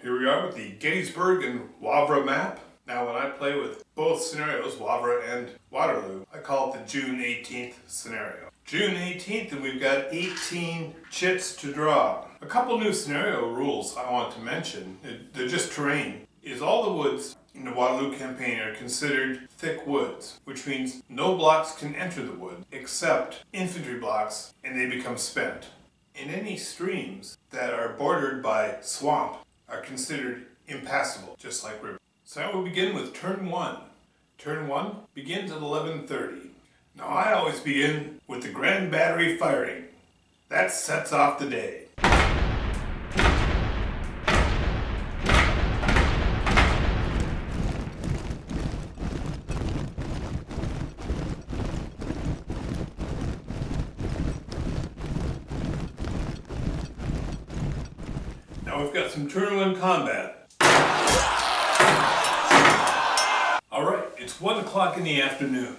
here we are with the Gettysburg and Wavre map. Now when I play with both scenarios, Wavre and Waterloo, I call it the June 18th scenario. June 18th, and we've got 18 chits to draw. A couple new scenario rules I want to mention, they're just terrain, is all the woods in the Waterloo campaign are considered thick woods, which means no blocks can enter the wood except infantry blocks, and they become spent. And any streams that are bordered by swamp are considered impassable, just like rivers. So I will begin with turn 1. Turn 1 begins at 11:30. Now I always begin with the Grand Battery firing. That sets off the day. Now we've got some turn 1 combat. Alright, it's 1 o'clock in the afternoon.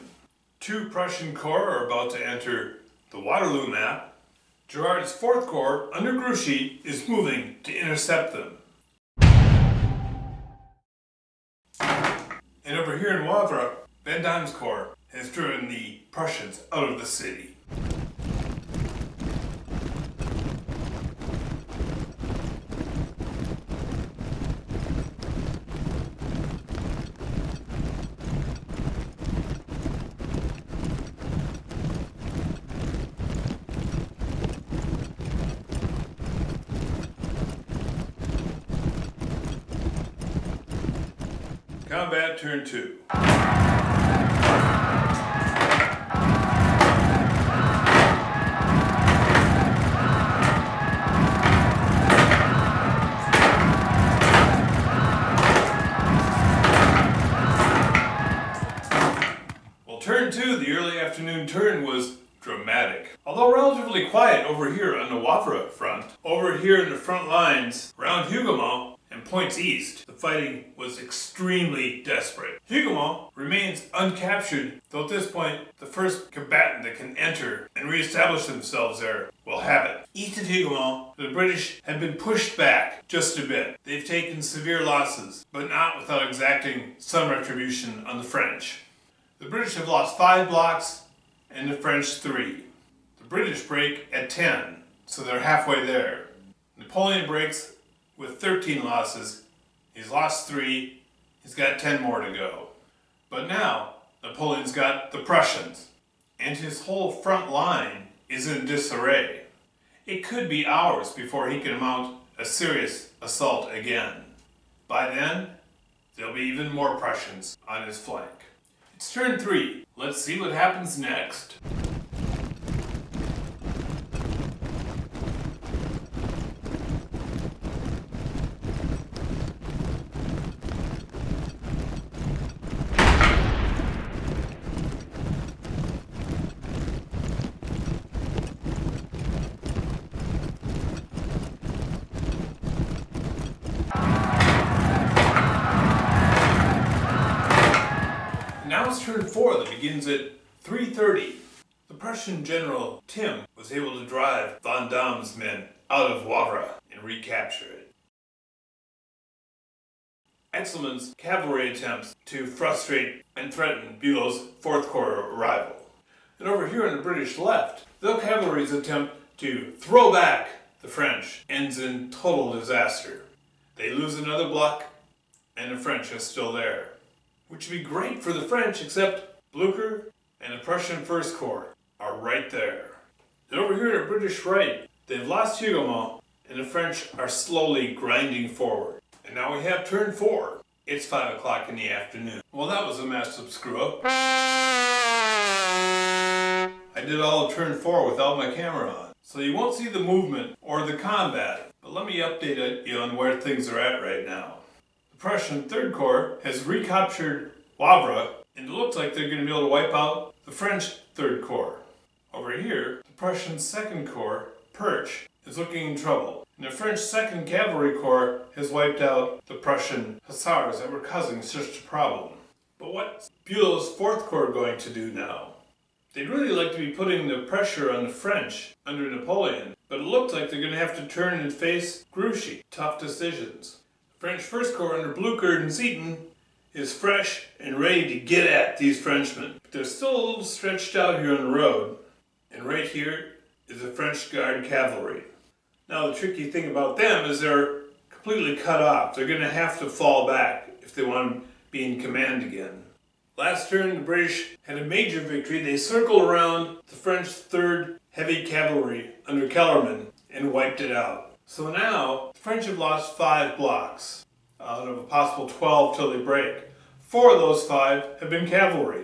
2 Prussian corps are about to enter the Waterloo map. Gerard's 4th Corps, under Grouchy, is moving to intercept them. And over here in Wavre, Vendôme's corps has driven the Prussians out of the city. Combat turn 2. Well, turn 2, the early afternoon turn, was dramatic. Although relatively quiet over here on the Wavre front, over here in the front lines around Hougoumont and points east, the fighting was extremely desperate. Hougoumont remains uncaptured, though at this point the first combatant that can enter and reestablish themselves there will have it. East of Hougoumont, the British have been pushed back just a bit. They've taken severe losses, but not without exacting some retribution on the French. The British have lost 5 blocks and the French 3. The British break at 10, so they're halfway there. Napoleon breaks with 13 losses. He's lost 3, he's got 10 more to go. But now, Napoleon's got the Prussians, and his whole front line is in disarray. It could be hours before he can mount a serious assault again. By then, there'll be even more Prussians on his flank. It's turn 3. Let's see what happens next. Now it's turn 4 that begins at 3:30. The Prussian general Tim was able to drive Vendôme's men out of Wavre and recapture it. Excelmann's cavalry attempts to frustrate and threaten Bülow's 4th Corps arrival. And over here on the British left, their cavalry's attempt to throw back the French ends in total disaster. They lose another block, and the French are still there. Which would be great for the French, except Blücher and the Prussian 1st Corps are right there. And over here at the British right, they've lost Hougoumont, and the French are slowly grinding forward. And now we have turn 4. It's 5 o'clock in the afternoon. Well, that was a massive screw-up. I did all of turn 4 without my camera on, so you won't see the movement or the combat, but let me update you on where things are at right now. The Prussian 3rd Corps has recaptured Wavre, and it looks like they're going to be able to wipe out the French 3rd Corps. Over here, the Prussian 2nd Corps, Perche, is looking in trouble, and the French 2nd Cavalry Corps has wiped out the Prussian Hussars that were causing such a problem. But what's Bülow's 4th Corps going to do now? They'd really like to be putting the pressure on the French under Napoleon, but it looks like they're going to have to turn and face Grouchy. Tough decisions. French First Corps under Blucher and Seaton is fresh and ready to get at these Frenchmen. But they're still a little stretched out here on the road. And right here is the French Guard Cavalry. Now the tricky thing about them is they're completely cut off. They're going to have to fall back if they want to be in command again. Last turn, the British had a major victory. They circled around the French 3rd Heavy Cavalry under Kellerman and wiped it out. So now, the French have lost 5 blocks out of a possible 12 till they break. 4 of those 5 have been cavalry.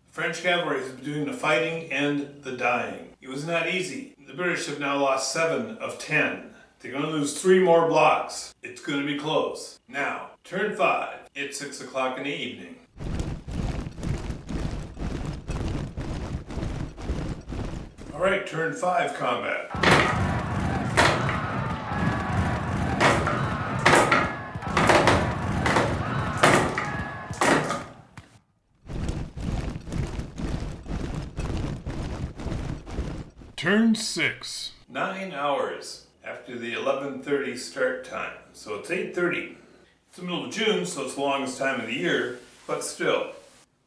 The French cavalry has been doing the fighting and the dying. It was not easy. The British have now lost 7 of 10. They're going to lose 3 more blocks. It's going to be close. Now, turn 5. It's 6 o'clock in the evening. Alright, turn 5 combat. Turn 6. 9 hours after the 11:30 start time. So it's 8:30. It's the middle of June, so it's the longest time of the year, but still.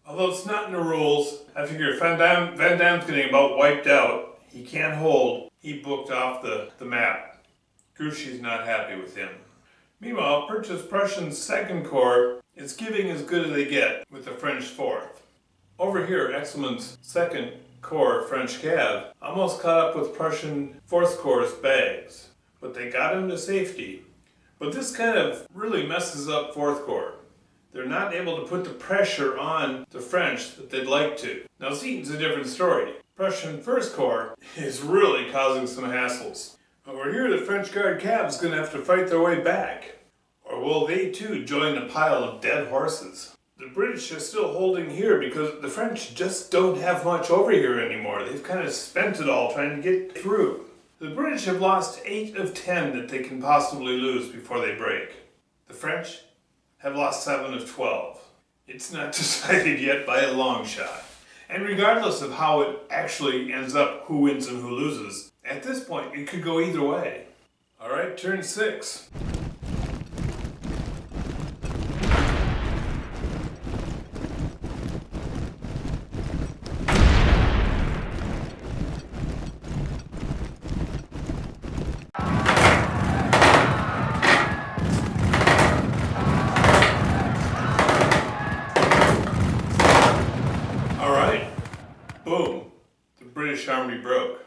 Although it's not in the rules, I figure if Van Damme's getting about wiped out, he can't hold, he booked off the map. Grouchy's not happy with him. Meanwhile, Prussian's 2nd Corps is giving as good as they get with the French 4th. Over here, Excelmann's 2nd Corps French Cav almost caught up with Prussian 4th Corps' bags, but they got him to safety. But this kind of really messes up 4th Corps. They're not able to put the pressure on the French that they'd like to. Now Seaton's a different story. Prussian 1st Corps is really causing some hassles. Over here, the French Guard Cav is going to have to fight their way back. Or will they too join the pile of dead horses? The British are still holding here because the French just don't have much over here anymore. They've kind of spent it all trying to get through. The British have lost 8 of 10 that they can possibly lose before they break. The French have lost 7 of 12. It's not decided yet by a long shot. And regardless of how it actually ends up, who wins and who loses, at this point it could go either way. Alright, turn 6. Boom, the British army broke.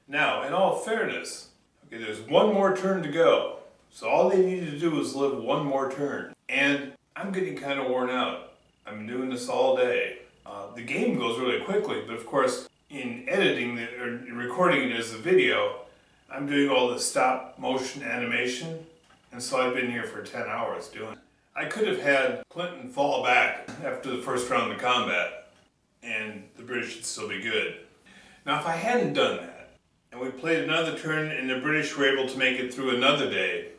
Now, in all fairness, okay, there's one more turn to go. So all they needed to do was live one more turn. And I'm getting kind of worn out. I've been doing this all day. The game goes really quickly, but of course, in editing or recording it as a video, I'm doing all the stop motion animation. And so I've been here for 10 hours doing it. I could have had Clinton fall back after the first round of combat, and the British should still be good. Now if I hadn't done that, and we played another turn and the British were able to make it through another day,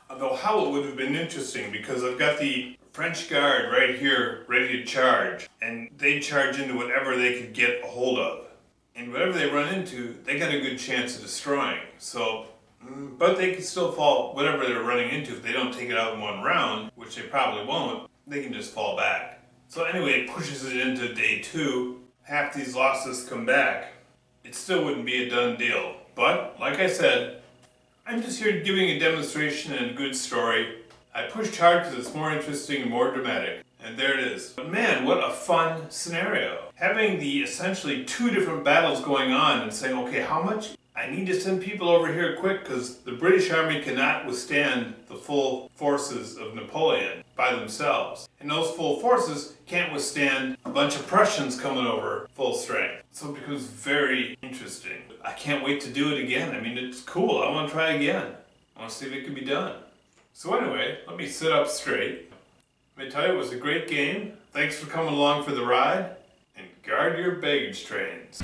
although how it would have been interesting because I've got the French Guard right here ready to charge, and they charge into whatever they could get a hold of. And whatever they run into, they got a good chance of destroying. So, but they can still fall, whatever they're running into, if they don't take it out in one round, which they probably won't, they can just fall back. So anyway, it pushes it into day 2. Half these losses come back. It still wouldn't be a done deal. But, like I said, I'm just here giving a demonstration and a good story. I pushed hard because it's more interesting and more dramatic. And there it is. But man, what a fun scenario. Having the essentially 2 different battles going on and saying, okay, how much? I need to send people over here quick because the British army cannot withstand the full forces of Napoleon by themselves. And those full forces can't withstand a bunch of Prussians coming over full strength. So it becomes very interesting. I can't wait to do it again. I mean, it's cool. I want to try again. I want to see if it can be done. So anyway, let me sit up straight. Let me tell you, it was a great game. Thanks for coming along for the ride. And guard your baggage trains.